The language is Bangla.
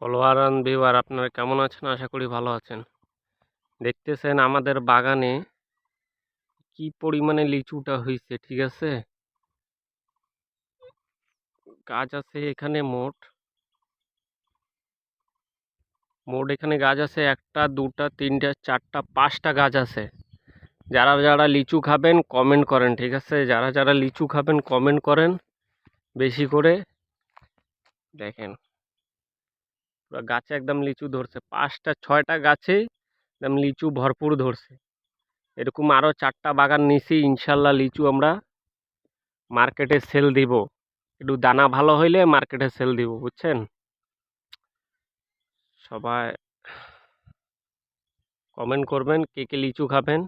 ফলোয়ার অ্যান্ড ভিউয়ার, আপনারা কেমন আছেন? আশা করি ভালো আছেন। দেখতেছেন আমাদের বাগানে কি পরিমাণে লিচুটা হয়েছে, ঠিক আছে? গাছ আছে এখানে মোট এখানে গাছ আছে 1টা 2টা 3টা 4টা 5টা গাছ আছে। যারা যারা লিচু খাবেন কমেন্ট করেন, ঠিক আছে? যারা যারা লিচু খাবেন কমেন্ট করেন বেশি করে। দেখেন পুরো গাছে একদম লিচু ধরছে, 5টা 6টা গাছে একদম লিচু ভরপুর ধরছে। এরকম আরও 4টা বাগান নিছি, ইনশাল্লাহ লিচু আমরা মার্কেটে সেল দিব। একটু দানা ভালো হইলে মার্কেটে সেল দিব, বুঝছেন? সবাই কমেন্ট করবেন কে কে লিচু খাবেন।